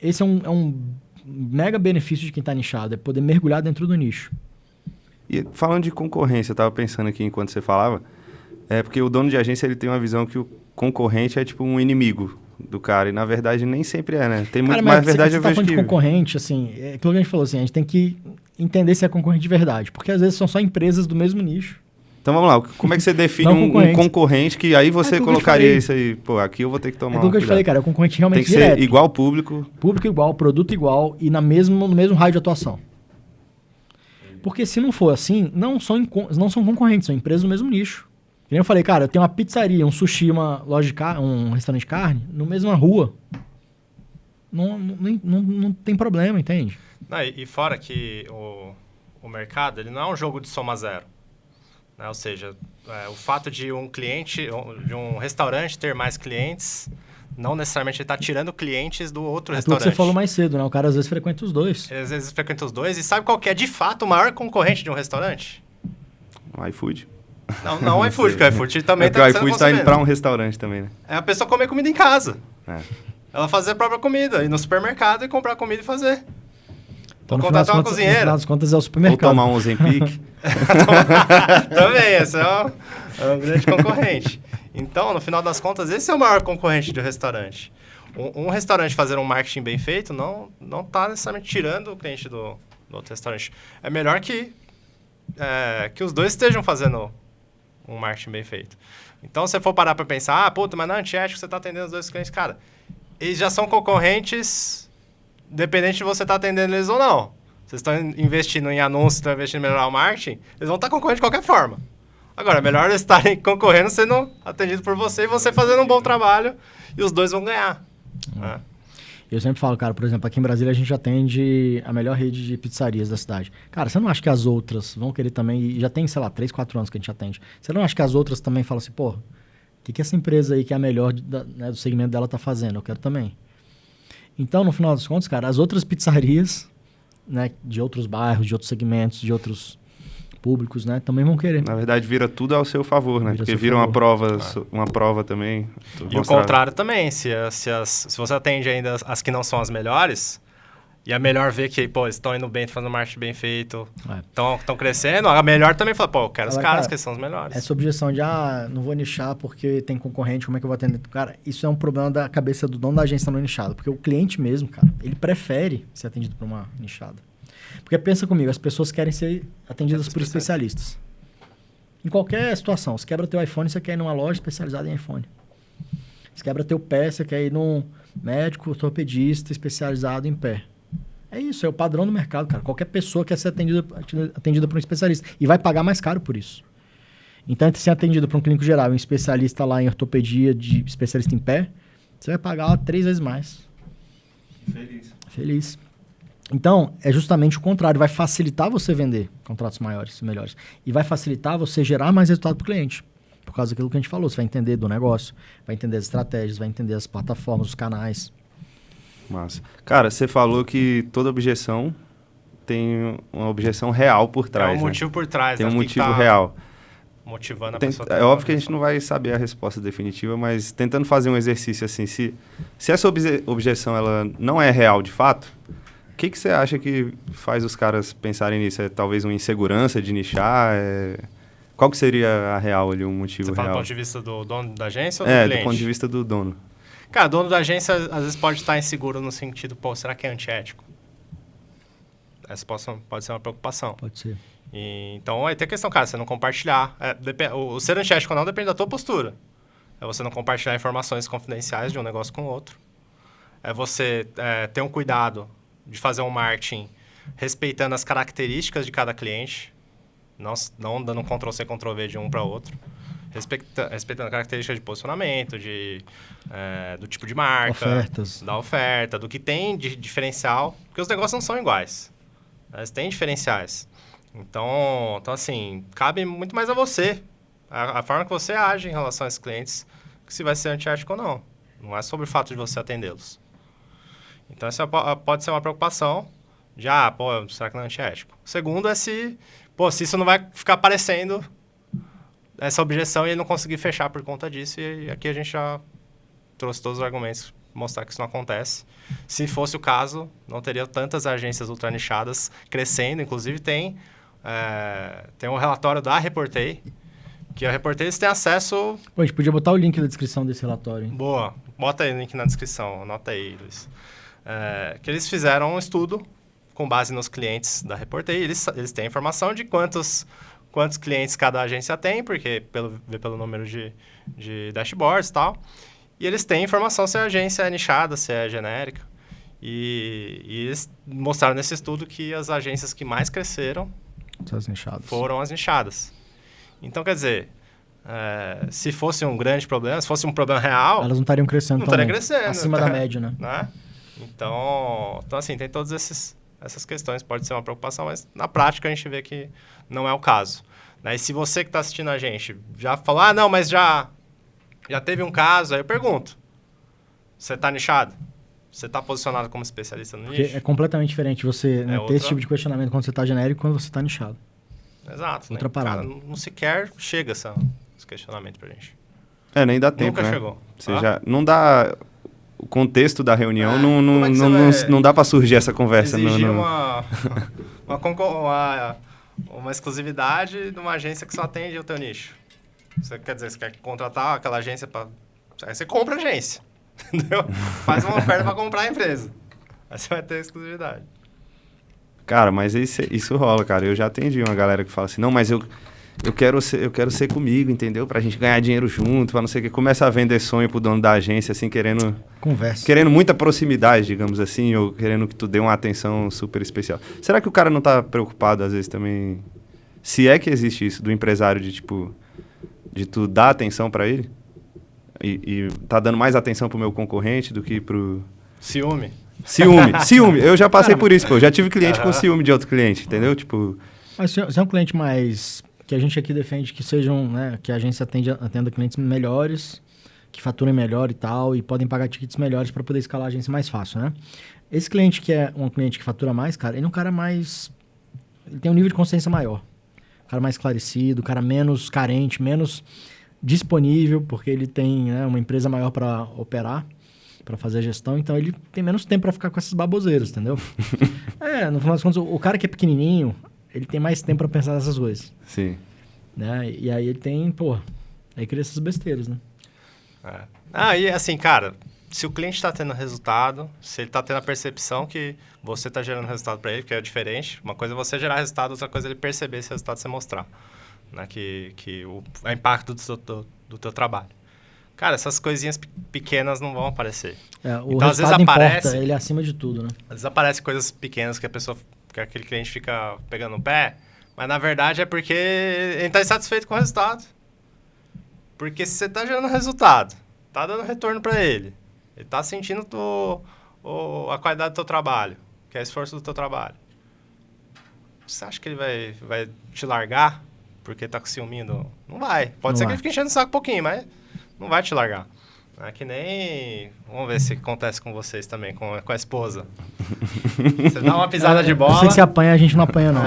esse é um mega benefício de quem está nichado, é poder mergulhar dentro do nicho. E falando de concorrência, eu estava pensando aqui enquanto você falava, porque o dono de agência ele tem uma visão que o concorrente é tipo um inimigo do cara, e na verdade nem sempre é, né? Tem muito mais verdade. Eu vejo que... de concorrente, assim, é aquilo que a gente falou, assim, a gente tem que entender se é concorrente de verdade, porque às vezes são só empresas do mesmo nicho. Então vamos lá, como é que você define um concorrente que aí você colocaria isso aí, pô, aqui eu vou ter que tomar aquilo que eu te falei, cara, é o concorrente realmente direto. Tem que ser igual público. Público igual, produto igual e no mesmo raio de atuação. Porque se não for assim, não são concorrentes, são empresas do mesmo nicho. Como eu falei, cara, eu tenho uma pizzaria, um sushi, uma loja de carne, um restaurante de carne, na mesma rua. Não tem problema, entende? Não, e fora que o mercado, ele não é um jogo de soma zero. Né? Ou seja, o fato de um cliente, de um restaurante ter mais clientes, não necessariamente ele está tirando clientes do outro restaurante. É o que você falou mais cedo, né? O cara às vezes frequenta os dois. Às vezes frequenta os dois. E sabe qual que é, de fato, o maior concorrente de um restaurante? O iFood. Não o iFood, porque o iFood também está sendo consumido. O iFood está indo para um restaurante também, né? É a pessoa comer comida em casa. Ela fazer a própria comida, ir no supermercado e comprar comida e fazer. Então, ou contratar uma cozinheira. No final das contas é o supermercado. Ou tomar um Ozempic. Também, esse é um grande concorrente. Então, no final das contas, esse é o maior concorrente do restaurante. Um restaurante fazer um marketing bem feito não está necessariamente tirando o cliente do outro restaurante. É melhor que os dois estejam fazendo um marketing bem feito. Então, se você for parar para pensar, puta, mas não é antiético, você está atendendo os dois clientes. Cara, eles já são concorrentes, independente de você estar atendendo eles ou não. vocês estão investindo em anúncios, estão investindo em melhorar o marketing, eles vão estar concorrendo de qualquer forma. Agora, é melhor eles estarem concorrendo sendo atendido por você e você fazendo um bom trabalho e os dois vão ganhar. Né? Eu sempre falo, cara, por exemplo, aqui em Brasília a gente atende a melhor rede de pizzarias da cidade. Cara, você não acha que as outras vão querer também, e já tem, sei lá, 3, 4 anos que a gente atende, você não acha que as outras também falam assim, pô, o que essa empresa aí que é a melhor do segmento dela tá fazendo? Eu quero também. Então, no final das contas, cara, as outras pizzarias, né, de outros bairros, de outros segmentos, de outros públicos, né, também vão querer. Na verdade, vira tudo ao seu favor, né? Porque vira uma prova também. E o contrário também, se você atende ainda as que não são as melhores, e a melhor vê que, pô, eles estão indo bem, fazendo marketing bem feito, estão crescendo, a melhor também fala, pô, eu quero os caras que são os melhores. Essa objeção de, não vou nichar porque tem concorrente, como é que eu vou atender? Cara, isso é um problema da cabeça do dono da agência não nichado, porque o cliente mesmo, cara, ele prefere ser atendido por uma nichada. Porque pensa comigo, as pessoas querem ser atendidas por especialistas. Em qualquer situação, você quebra teu iPhone, você quer ir numa loja especializada em iPhone. Você quebra teu pé, você quer ir num médico ortopedista especializado em pé. É isso, é o padrão do mercado, cara. Qualquer pessoa quer ser atendida por um especialista. E vai pagar mais caro por isso. Então, entre ser atendido por um clínico geral e um especialista lá em ortopedia, de especialista em pé, você vai pagar 3 vezes mais. Feliz. Então, é justamente o contrário. Vai facilitar você vender contratos maiores e melhores. E vai facilitar você gerar mais resultado para o cliente. Por causa daquilo que a gente falou. Você vai entender do negócio, vai entender as estratégias, vai entender as plataformas, os canais. Massa. Cara, você falou que toda objeção tem uma objeção real por trás. Tem um motivo por trás. Tem um motivo real. Motivando a pessoa. É óbvio que a gente não vai saber a resposta definitiva, mas tentando fazer um exercício assim, se essa objeção ela não é real de fato, o que você acha que faz os caras pensarem nisso? É talvez uma insegurança de nichar? Qual que seria a real ali, um motivo real? Você fala do ponto de vista do dono da agência ou do cliente? Do ponto de vista do dono. Cara, o dono da agência às vezes pode estar inseguro no sentido, pô, será que é antiético? Essa pode ser uma preocupação. Pode ser. Então, aí tem a questão, cara, você não compartilhar. O ser antiético ou não depende da tua postura. É você não compartilhar informações confidenciais de um negócio com o outro. É você ter um cuidado de fazer um marketing respeitando as características de cada cliente, não dando um Ctrl-C, Ctrl-V de um para outro. Respeitando a característica de posicionamento, do tipo de marca, da oferta, do que tem de diferencial, porque os negócios não são iguais. Eles têm diferenciais. Então, assim, cabe muito mais a você, a forma que você age em relação a esses clientes, que se vai ser antiético ou não. Não é sobre o fato de você atendê-los. Então, essa pode ser uma preocupação de, será que não é antiético? Segundo é se isso não vai ficar aparecendo essa objeção e ele não conseguir fechar por conta disso. E aqui a gente já trouxe todos os argumentos para mostrar que isso não acontece. Se fosse o caso, não teria tantas agências ultranichadas crescendo. Inclusive, tem um relatório da Reportei, que a Reportei eles têm acesso... Pô, a gente podia botar o link na descrição desse relatório, hein? Boa. Bota aí o link na descrição. Anota aí, Luiz. Que eles fizeram um estudo com base nos clientes da Reportei. Eles têm informação de quantos clientes cada agência tem, porque vê pelo número de dashboards e tal. E eles têm informação se a agência é nichada, se é genérica. E eles mostraram nesse estudo que as agências que mais cresceram foram as nichadas. Então, quer dizer, se fosse um grande problema, se fosse um problema real... Elas não estariam crescendo não estariam crescendo. Acima da média, né? Então, assim, tem todas essas questões. Pode ser uma preocupação, mas na prática a gente vê que não é o caso. E se você que está assistindo a gente já falou, não, mas já teve um caso, aí eu pergunto, você está nichado? Você está posicionado como especialista no nicho? É completamente diferente você ter esse tipo de questionamento quando você está genérico e quando você está nichado. Exato. Outra parada. Cara, não sequer chega esse questionamento pra gente. Nem dá tempo, Nunca chegou. Não dá... O contexto da reunião não dá para surgir essa conversa. Exigir uma exclusividade de uma agência que só atende o teu nicho. Você quer contratar aquela agência para... Aí você compra a agência. Entendeu? Faz uma oferta para comprar a empresa. Aí você vai ter exclusividade. Cara, mas isso rola, cara. Eu já atendi uma galera que fala assim, não, mas eu quero ser comigo, entendeu? Pra gente ganhar dinheiro junto, pra não sei o que. Começa a vender sonho pro dono da agência, assim, querendo muita proximidade, digamos assim, ou querendo que tu dê uma atenção super especial. Será que o cara não tá preocupado, às vezes, também... Se é que existe isso, do empresário de, tipo... De tu dar atenção pra ele? E tá dando mais atenção pro meu concorrente do que pro... Ciúme. Eu já passei por isso, pô. Eu já tive cliente com ciúme de outro cliente, entendeu? Tipo... Mas se é um cliente mais... Que a gente aqui defende que sejam, né? Que a agência atenda clientes melhores, que faturem melhor e tal, e podem pagar tickets melhores para poder escalar a agência mais fácil, né? Esse cliente que é um cliente que fatura mais, cara, ele é um cara mais... Ele tem um nível de consciência maior. Um cara mais esclarecido, um cara menos carente, menos disponível, porque ele tem, né, uma empresa maior para operar, para fazer a gestão, então ele tem menos tempo para ficar com essas baboseiras, entendeu? No final das contas, o cara que é pequenininho, ele tem mais tempo para pensar nessas coisas. Sim. Né? E aí ele tem, aí cria essas besteiras, né? E assim, cara, se o cliente está tendo resultado, se ele está tendo a percepção que você está gerando resultado para ele, que é diferente, uma coisa é você gerar resultado, outra coisa é ele perceber esse resultado e você mostrar, né? Que o impacto do teu trabalho. Cara, essas coisinhas pequenas não vão aparecer. O então, às vezes aparece, ele é acima de tudo, né? Às vezes aparecem coisas pequenas que aquele cliente fica pegando no pé, mas na verdade é porque ele está insatisfeito com o resultado. Porque se você está gerando resultado, está dando retorno para ele está sentindo a qualidade do teu trabalho, que é o esforço do teu trabalho. Você acha que ele vai te largar porque está com ciúminho? Não vai. Pode ser que ele fique enchendo o saco um pouquinho, mas não vai te largar. É que nem... Vamos ver se acontece com vocês também, com a esposa. Você dá uma pisada de bola... Eu sei que se apanha, a gente não apanha, não.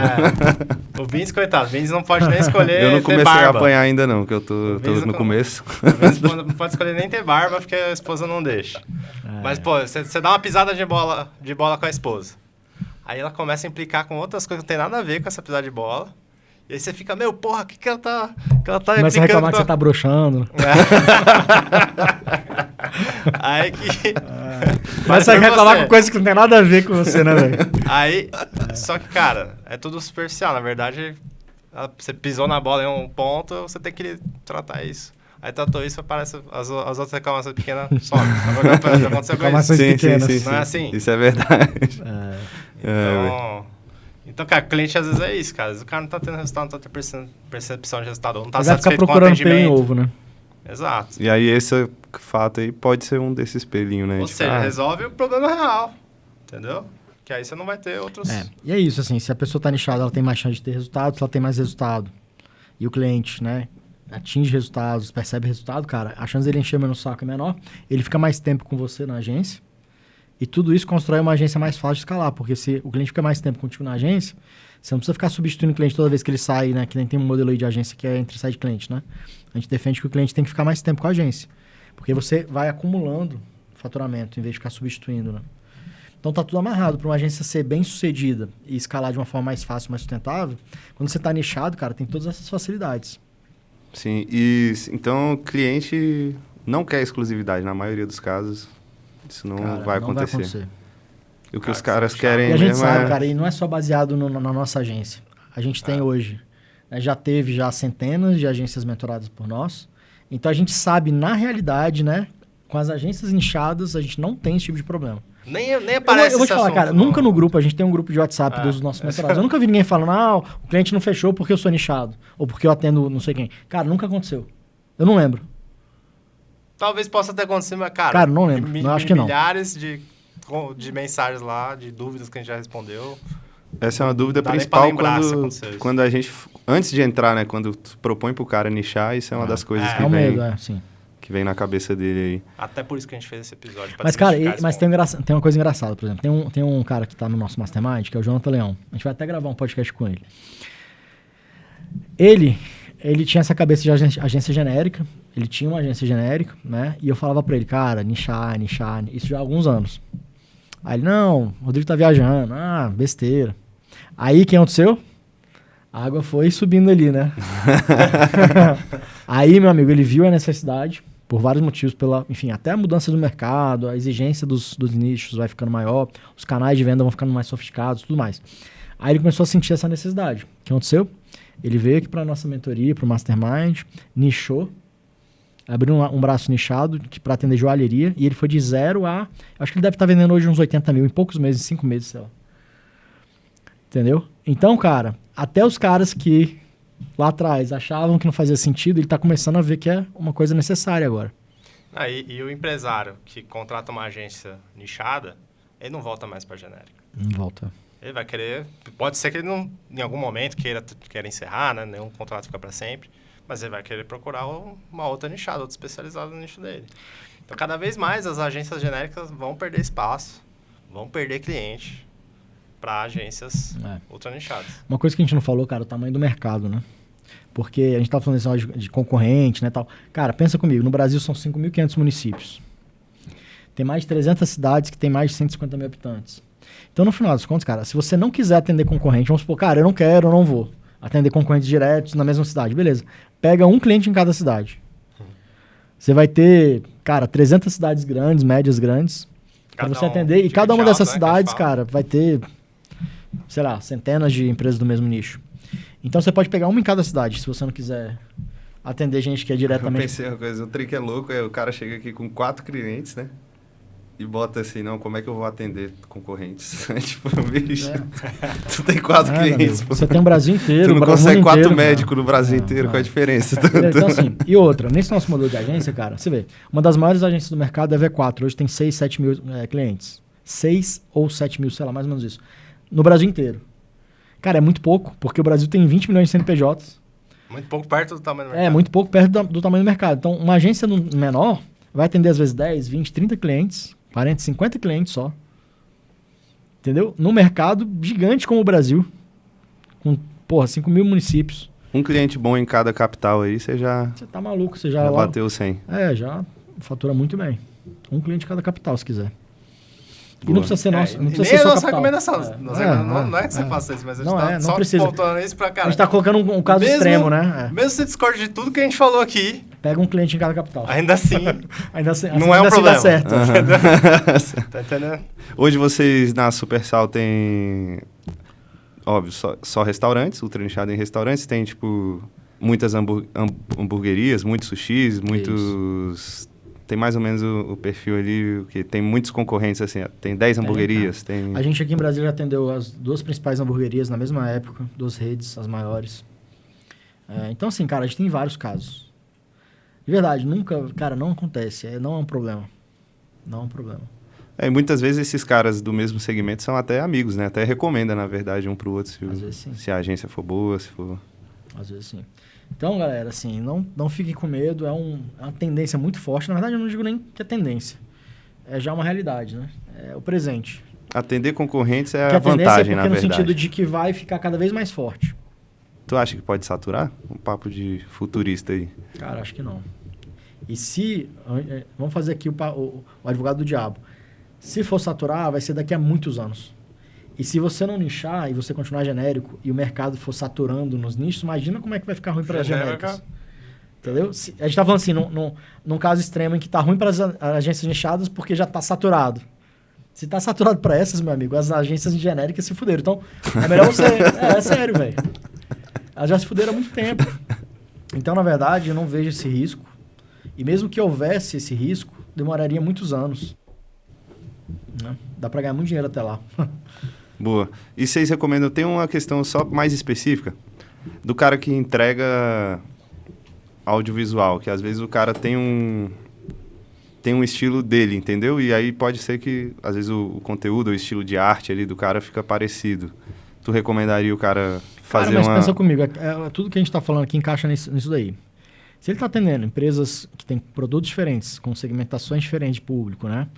O Vince, coitado. O Vince não pode nem escolher Eu não comecei a apanhar ainda, não, que eu tô no começo. O Vince não pode escolher nem ter barba, porque a esposa não deixa. Mas, pô, você dá uma pisada de bola com a esposa. Aí ela começa a implicar com outras coisas que não tem nada a ver com essa pisada de bola. E aí você fica, porra, o que ela tá começa a reclamar que você tá broxando. Aí que... Começa a reclamar com coisas que não tem nada a ver com você, né, velho? Aí, só que, cara, é tudo superficial. Na verdade, você pisou na bola em um ponto, você tem que tratar isso. Aí tratou isso, aparece as outras reclamações pequenas somem. Já aconteceu com isso. Pequenas. Não é assim? Isso é verdade. Então, cara, cliente às vezes é isso, cara. Às vezes o cara não tá tendo resultado, não tá tendo percepção de resultado, não tá satisfeito com o atendimento. Vai ficar procurando pelo em ovo, né? Exato. E aí esse fato aí pode ser um desses pelinhos, né? Ou seja, resolve o problema real, entendeu? Que aí você não vai ter outros... E é isso, assim, se a pessoa tá nichada, ela tem mais chance de ter resultado, se ela tem mais resultado, e o cliente, né, atinge resultados, percebe resultado, cara, a chance dele encher menos saco é menor, ele fica mais tempo com você na agência, e tudo isso constrói uma agência mais fácil de escalar, porque se o cliente fica mais tempo contigo na agência, você não precisa ficar substituindo o cliente toda vez que ele sai, né? Que nem tem um modelo aí de agência que é entre sai de cliente, né? A gente defende que o cliente tem que ficar mais tempo com a agência, porque você vai acumulando faturamento em vez de ficar substituindo, né? Então tá tudo amarrado. Para uma agência ser bem sucedida e escalar de uma forma mais fácil, mais sustentável, quando você tá nichado, cara, tem todas essas facilidades. Sim, e então o cliente não quer exclusividade, na maioria dos casos. Isso não vai acontecer. O que os caras querem mesmo e a gente sabe, cara, e não é só baseado na nossa agência. A gente tem hoje, né, já teve centenas de agências mentoradas por nós. Então a gente sabe, na realidade, né, com as agências inchadas, a gente não tem esse tipo de problema. Nem aparece eu vou te falar, cara, nunca no grupo, a gente tem um grupo de WhatsApp dos nossos mentorados. Eu nunca vi ninguém falando, o cliente não fechou porque eu sou nichado. Ou porque eu atendo não sei quem. Cara, nunca aconteceu. Eu não lembro. Talvez possa ter acontecido, mas, cara... não lembro. Eu acho que não. Milhares de mensagens lá, de dúvidas que a gente já respondeu. Essa é uma dúvida principal quando a gente... Antes de entrar, né? Quando tu propõe pro cara nichar, isso é uma das coisas que vem... sim. Que vem na cabeça dele aí. Até por isso que a gente fez esse episódio. Mas, cara, tem uma coisa engraçada, por exemplo. Tem um cara que tá no nosso Mastermind, que é o Jonathan Leão. A gente vai até gravar um podcast com ele. Ele tinha essa cabeça de agência genérica. Ele tinha uma agência genérica, né? E eu falava pra ele, cara, nichar. Isso já há alguns anos. Aí ele, não, o Rodrigo tá viajando. Ah, besteira. Aí, o que aconteceu? A água foi subindo ali, né? Aí, meu amigo, ele viu a necessidade, por vários motivos, enfim, até a mudança do mercado, a exigência dos nichos vai ficando maior, os canais de venda vão ficando mais sofisticados, tudo mais. Aí ele começou a sentir essa necessidade. O que aconteceu? Ele veio aqui para a nossa mentoria, para o Mastermind, nichou, abriu um braço nichado para atender joalheria, e ele foi de 0 a... Acho que ele deve estar vendendo hoje uns 80 mil, em poucos meses, 5 meses, sei lá. Entendeu? Então, cara, até os caras que lá atrás achavam que não fazia sentido, ele está começando a ver que é uma coisa necessária agora. E o empresário que contrata uma agência nichada, ele não volta mais para genérica. Não volta. Ele vai querer... Pode ser que ele não, em algum momento queira encerrar, né? Nenhum contrato fica para sempre. Mas ele vai querer procurar uma outra nichada, outra especializada no nicho dele. Então, cada vez mais as agências genéricas vão perder espaço, vão perder cliente para agências ultra nichadas. Uma coisa que a gente não falou, cara, é o tamanho do mercado, né? Porque a gente tá falando assim, de concorrente, né, tal. Cara, pensa comigo, no Brasil são 5.500 municípios. Tem mais de 300 cidades que tem mais de 150 mil habitantes. Então, no final das contas, cara, se você não quiser atender concorrente, vamos supor, cara, eu não vou atender concorrentes diretos na mesma cidade, beleza. Pega um cliente em cada cidade. Você vai ter, cara, 300 cidades grandes, médias grandes, para você atender. E cada uma dessas cidades, cara, vai ter, sei lá, centenas de empresas do mesmo nicho. Então, você pode pegar uma em cada cidade, se você não quiser atender gente que é diretamente... Eu pensei uma coisa, o trick é louco, o cara chega aqui com 4 clientes, né? E bota assim, não, como é que eu vou atender concorrentes? Tipo, bicho, tu tem 4 clientes. Pô. Você tem o Brasil inteiro. Tu não consegue 4 médicos no Brasil inteiro, qual a diferença? Então, assim, e outra, nesse nosso modelo de agência, cara, você vê, uma das maiores agências do mercado é a V4, hoje tem 6, 7 mil clientes. 6 ou 7 mil, sei lá, mais ou menos isso. No Brasil inteiro. Cara, é muito pouco, porque o Brasil tem 20 milhões de CNPJs. Muito pouco perto do tamanho do mercado. É, muito pouco perto do tamanho do mercado. Então, uma agência menor vai atender às vezes 10, 20, 30 clientes, 40, 50 clientes só. Entendeu? Num mercado gigante como o Brasil. Com, 5 mil municípios. Um cliente bom em cada capital aí, você já... Você tá maluco, você já bateu 100. Já fatura muito bem. Um cliente em cada capital, se quiser. E não precisa ser nosso. Não precisa nem ser a nossa capital. recomendação. Não é que você faça isso, mas a gente tá não precisa. Voltando isso pra cara. A gente tá colocando um caso extremo, né? Mesmo se discorde de tudo que a gente falou aqui. Pega um cliente em cada capital. Ainda assim. Não é um problema. Dá certo. Tá entendendo? Hoje vocês na Supersal tem, óbvio, só restaurantes, ultra nichado em restaurantes. Tem, tipo, muitas hamburguerias, muitos sushis, muitos... Isso. Tem mais ou menos o perfil ali, que tem muitos concorrentes, assim, tem 10 hamburguerias. Tem... A gente aqui em Brasília já atendeu as 2 principais hamburguerias na mesma época, 2 redes, as maiores. Então, assim, cara, a gente tem vários casos. De verdade, nunca, cara, não acontece, não é um problema. Não é um problema. E muitas vezes esses caras do mesmo segmento são até amigos, né? Até recomenda, na verdade, um pro outro, Às vezes, sim. Se a agência for boa, se for... Às vezes, sim. Então, galera, assim, não fiquem com medo, é uma tendência muito forte. Na verdade, eu não digo nem que é tendência. É já uma realidade, né? É o presente. Atender concorrentes é a vantagem, na verdade. No sentido de que vai ficar cada vez mais forte. Tu acha que pode saturar? Um papo de futurista aí. Cara, acho que não. E se... Vamos fazer aqui o advogado do diabo. Se for saturar, vai ser daqui a muitos anos. E se você não nichar e você continuar genérico e o mercado for saturando nos nichos, imagina como é que vai ficar ruim para as genéricas. Entendeu? A gente está falando assim, num caso extremo em que está ruim para as agências nichadas porque já está saturado. Se está saturado para essas, meu amigo, as agências genéricas se fuderam. Então, é melhor você... É sério, velho. Elas já se fuderam há muito tempo. Então, na verdade, eu não vejo esse risco. E mesmo que houvesse esse risco, demoraria muitos anos. Né? Dá para ganhar muito dinheiro até lá. Boa. E vocês recomendam, tem uma questão só mais específica, do cara que entrega audiovisual, que às vezes o cara tem um estilo dele, entendeu? E aí pode ser que, às vezes, o conteúdo, o estilo de arte ali do cara fica parecido. Tu recomendaria o cara fazer mas pensa comigo, tudo que a gente está falando aqui encaixa nisso daí. Se ele está atendendo empresas que têm produtos diferentes, com segmentações diferentes de público, né?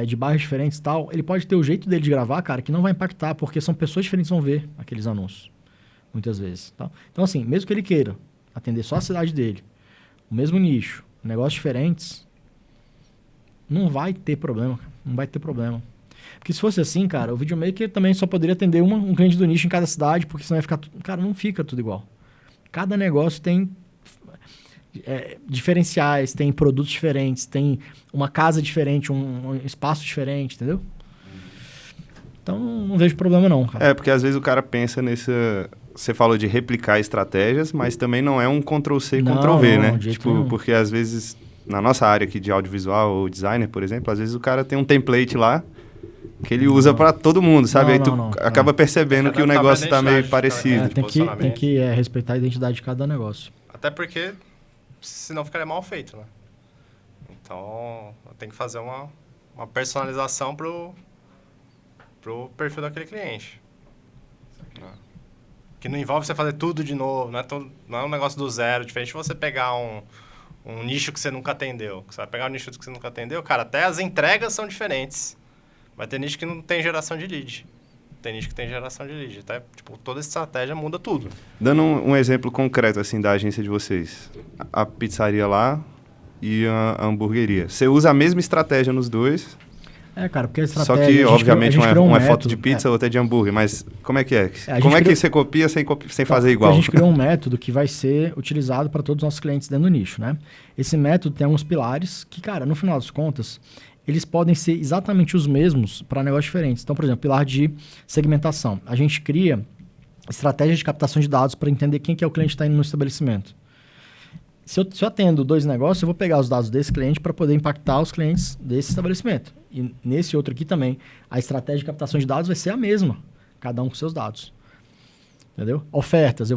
De bairros diferentes e tal, ele pode ter o jeito dele de gravar, cara, que não vai impactar, porque são pessoas diferentes que vão ver aqueles anúncios, muitas vezes. Tá? Então, assim, mesmo que ele queira atender só a cidade dele, o mesmo nicho, negócios diferentes, não vai ter problema, não vai ter problema. Porque se fosse assim, cara, o videomaker também só poderia atender um cliente do nicho em cada cidade, porque senão ia ficar... Cara, não fica tudo igual. Cada negócio tem... diferenciais, tem produtos diferentes, tem uma casa diferente, um espaço diferente, entendeu? Então, não vejo problema não, cara. Porque às vezes o cara pensa nesse... Você falou de replicar estratégias, mas também não é um Ctrl-C e Ctrl-V, né? Tipo, porque às vezes, na nossa área aqui de audiovisual ou designer, por exemplo, às vezes o cara tem um template lá que ele usa para todo mundo, sabe? Aí tu acaba percebendo que o negócio tá meio parecido. Tem que respeitar a identidade de cada negócio. Até porque, senão ficaria mal feito, né? Então, tem que fazer uma personalização pro perfil daquele cliente. Que não envolve você fazer tudo de novo, não é um negócio do zero, diferente de você pegar um nicho que você nunca atendeu. Você vai pegar um nicho que você nunca atendeu, cara, até as entregas são diferentes. Vai ter nicho que não tem geração de lead. Tem nicho que tem geração de lead. Até, tipo, toda estratégia muda tudo. Dando um exemplo concreto, assim, da agência de vocês. A pizzaria lá e a hamburgueria. Você usa a mesma estratégia nos dois... cara, porque a estratégia... Só que, obviamente, um é foto de pizza, outro é de hambúrguer. Mas como é que é? Como é que você copia sem fazer igual? A gente criou um método que vai ser utilizado para todos os nossos clientes dentro do nicho, né? Esse método tem alguns pilares que, cara, no final das contas, eles podem ser exatamente os mesmos para negócios diferentes. Então, por exemplo, pilar de segmentação. A gente cria estratégias de captação de dados para entender quem que é o cliente que está indo no estabelecimento. Se eu atendo 2 negócios, eu vou pegar os dados desse cliente para poder impactar os clientes desse estabelecimento. E nesse outro aqui também, a estratégia de captação de dados vai ser a mesma, cada um com seus dados. Entendeu? Ofertas.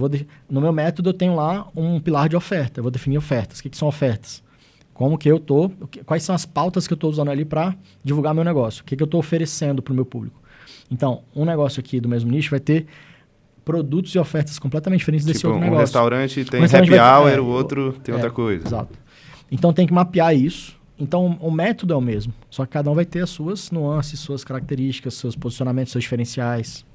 No meu método, eu tenho lá um pilar de oferta. Eu vou definir ofertas. O que são ofertas? Como que eu estou... Quais são as pautas que eu estou usando ali para divulgar meu negócio? O que eu estou oferecendo para o meu público? Então, um negócio aqui do mesmo nicho vai ter produtos e ofertas completamente diferentes desse outro negócio. Um restaurante tem happy hour, o outro tem outra coisa. Exato. Então tem que mapear isso. Então o método é o mesmo, só que cada um vai ter as suas nuances, suas características, seus posicionamentos, seus diferenciais.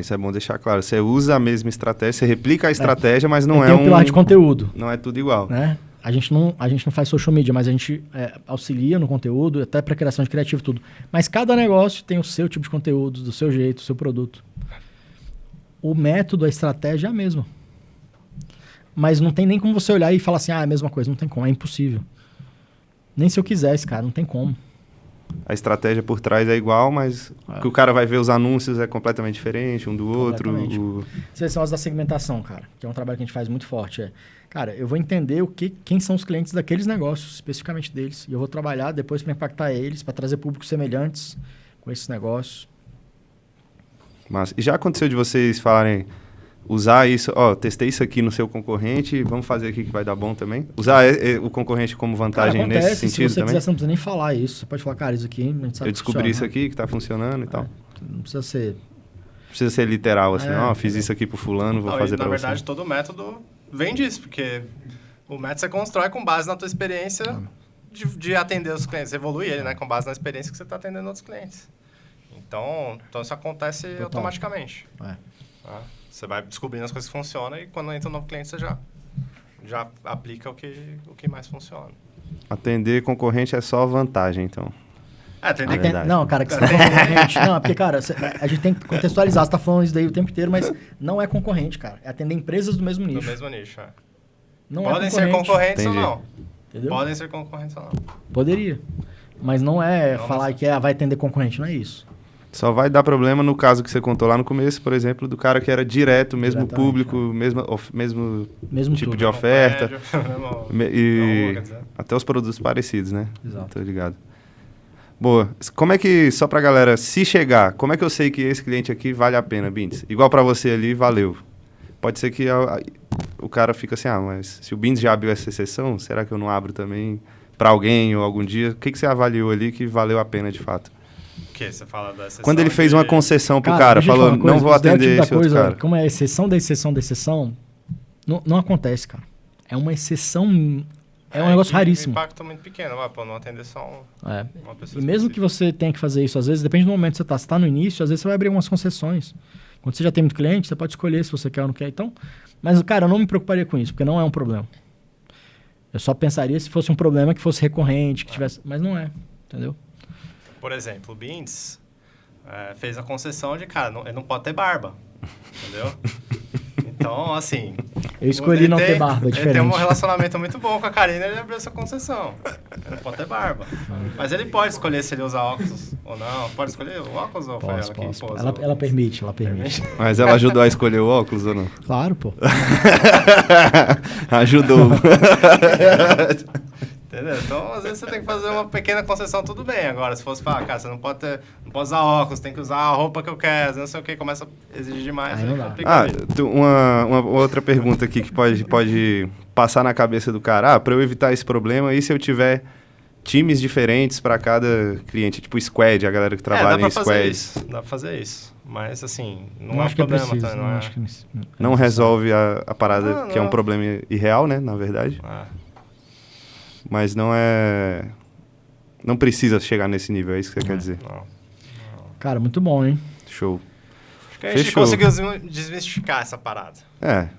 Isso é bom deixar claro. Você usa a mesma estratégia, você replica a estratégia, mas não é um pilar de conteúdo. Não é tudo igual. Né? A gente não faz social media, mas a gente auxilia no conteúdo, até para criação de criativo, tudo. Mas cada negócio tem o seu tipo de conteúdo, do seu jeito, do seu produto. O método, a estratégia é a mesma. Mas não tem nem como você olhar e falar assim, é a mesma coisa. Não tem como, é impossível. Nem se eu quisesse, cara, não tem como. A estratégia por trás é igual, mas que o cara vai ver os anúncios é completamente diferente um do outro. Esse é o da segmentação, cara, que é um trabalho que a gente faz muito forte. Cara, eu vou entender quem são os clientes daqueles negócios, especificamente deles. E eu vou trabalhar depois para impactar eles, para trazer públicos semelhantes com esses negócios. Mas e já aconteceu de vocês falarem, usar isso, testei isso aqui no seu concorrente, vamos fazer aqui que vai dar bom também? Usar o concorrente como vantagem nesse sentido também? Se você quiser, você não precisa nem falar isso. Você pode falar, cara, isso aqui a gente sabe eu descobri isso aqui que está funcionando e tal. Não precisa ser... Precisa ser literal, assim, fiz isso aqui pro fulano, vou fazer para você. Na verdade, todo método vem disso, porque o método você constrói com base na tua experiência de atender os clientes, evolui ele, né, com base na experiência que você está atendendo outros clientes. Então isso acontece automaticamente. Você vai descobrindo as coisas que funcionam e quando entra um novo cliente, você já aplica o que mais funciona. Atender concorrente é só vantagem, então. Não, cara, que você tá concorrente. Não, porque, cara, a gente tem que contextualizar. Você tá falando isso daí o tempo inteiro, mas não é concorrente, cara. É atender empresas do mesmo nicho. Do mesmo nicho, Não podem ser concorrentes Entendi. ou não. Entendeu? Podem ser concorrentes ou não. Poderia. Mas não é falar que vai atender concorrente, não é isso. Só vai dar problema no caso que você contou lá no começo, por exemplo, do cara que era direto, mesmo público, mesmo tipo tudo. de oferta. E até os produtos parecidos, né? Exato. Tô ligado. Boa. Como é que, só pra galera, se chegar, como é que eu sei que esse cliente aqui vale a pena, Bindes? Igual pra você ali, valeu. Pode ser que o cara fica assim, mas se o Bindes já abriu essa exceção, será que eu não abro também pra alguém ou algum dia? O que você avaliou ali que valeu a pena de fato? O que você fala da exceção? Quando ele fez uma concessão pro cara, falou, não vou atender esse outro cara. Como é exceção da exceção da exceção, não acontece, cara. É uma exceção, é um negócio raríssimo. Um impacto muito pequeno, não atender só uma pessoa. E mesmo que você tenha que fazer isso, às vezes, depende do momento que você tá. Se tá no início, às vezes você vai abrir algumas concessões. Quando você já tem muito cliente, você pode escolher se você quer ou não quer. Então, mas, cara, eu não me preocuparia com isso, porque não é um problema. Eu só pensaria se fosse um problema que fosse recorrente, que tivesse... Mas não é, entendeu? Por exemplo, o Bindes fez a concessão de, cara, ele não pode ter barba, entendeu? Então, assim, Eu escolhi não ter barba, diferente. Ele tem um relacionamento muito bom com a Karina, ele abriu essa concessão. Ele não pode ter barba. Mas ele pode escolher se ele usa óculos ou não. Pode escolher o óculos ou foi ela que impôs? Ela permite. Mas ela ajudou a escolher o óculos ou não? Claro, pô. Ajudou. Entendeu? Então, às vezes você tem que fazer uma pequena concessão, tudo bem. Agora, se fosse falar, cara, você não pode usar óculos, tem que usar a roupa que eu quero, não sei o que, começa a exigir demais. Aí não dá. Uma outra pergunta aqui que pode passar na cabeça do cara. Para eu evitar esse problema, e se eu tiver times diferentes para cada cliente? Tipo squad, a galera que trabalha em squads. Dá pra fazer isso. Mas, assim, não é um problema. Não resolve a parada, que é um problema irreal, né, na verdade. Mas não precisa chegar nesse nível, é isso que você quer dizer. Não. Cara, muito bom, hein? Show. Acho que a gente conseguiu desmistificar essa parada.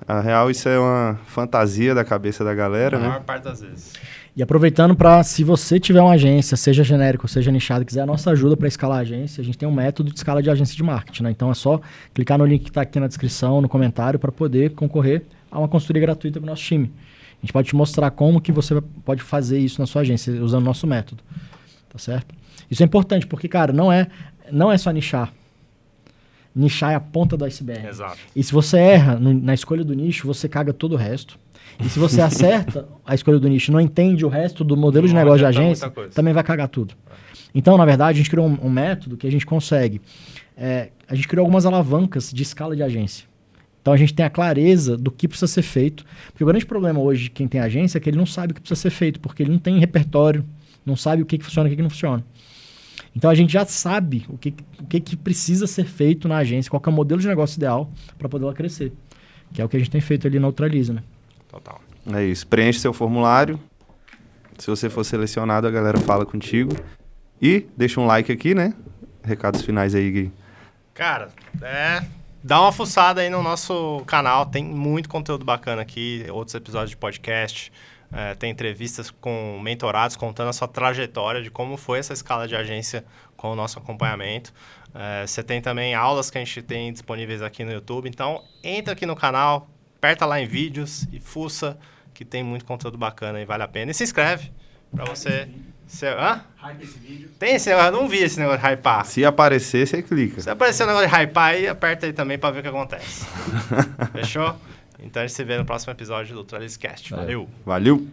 A real isso é uma fantasia da cabeça da galera, né? A maior parte das vezes. E aproveitando se você tiver uma agência, seja genérico ou seja nichado, quiser a nossa ajuda para escalar a agência, a gente tem um método de escala de agência de marketing, né? Então é só clicar no link que está aqui na descrição, no comentário, para poder concorrer a uma consultoria gratuita para o nosso time. A gente pode te mostrar como que você pode fazer isso na sua agência, usando o nosso método. Tá certo? Isso é importante, porque, cara, não é só nichar. Nichar é a ponta do iceberg. Exato. E se você erra na escolha do nicho, você caga todo o resto. E se você acerta a escolha do nicho e não entende o resto do modelo de negócio de agência, também vai cagar tudo. Então, na verdade, a gente criou um método que a gente consegue. A gente criou algumas alavancas de escala de agência. Então, a gente tem a clareza do que precisa ser feito. Porque o grande problema hoje de quem tem agência é que ele não sabe o que precisa ser feito, porque ele não tem repertório, não sabe o que funciona e o que não funciona. Então, a gente já sabe o que precisa ser feito na agência, qual que é o modelo de negócio ideal para poder ela crescer. Que é o que a gente tem feito ali na Ultralisa, né? Total. É isso. Preenche seu formulário. Se você for selecionado, a galera fala contigo. E deixa um like aqui, né? Recados finais aí, Gui. Cara, dá uma fuçada aí no nosso canal. Tem muito conteúdo bacana aqui. Outros episódios de podcast. Tem entrevistas com mentorados contando a sua trajetória de como foi essa escala de agência com o nosso acompanhamento. Você tem também aulas que a gente tem disponíveis aqui no YouTube. Então, entra aqui no canal, aperta lá em vídeos e fuça, que tem muito conteúdo bacana e vale a pena. E se inscreve pra você... Hype esse vídeo. Tem esse negócio, eu não vi esse negócio de hypar. Se aparecer, você clica. Se aparecer o negócio de hypar aí, aperta aí também pra ver o que acontece. Fechou? Então a gente se vê no próximo episódio do Ultraliscast. Valeu! Valeu!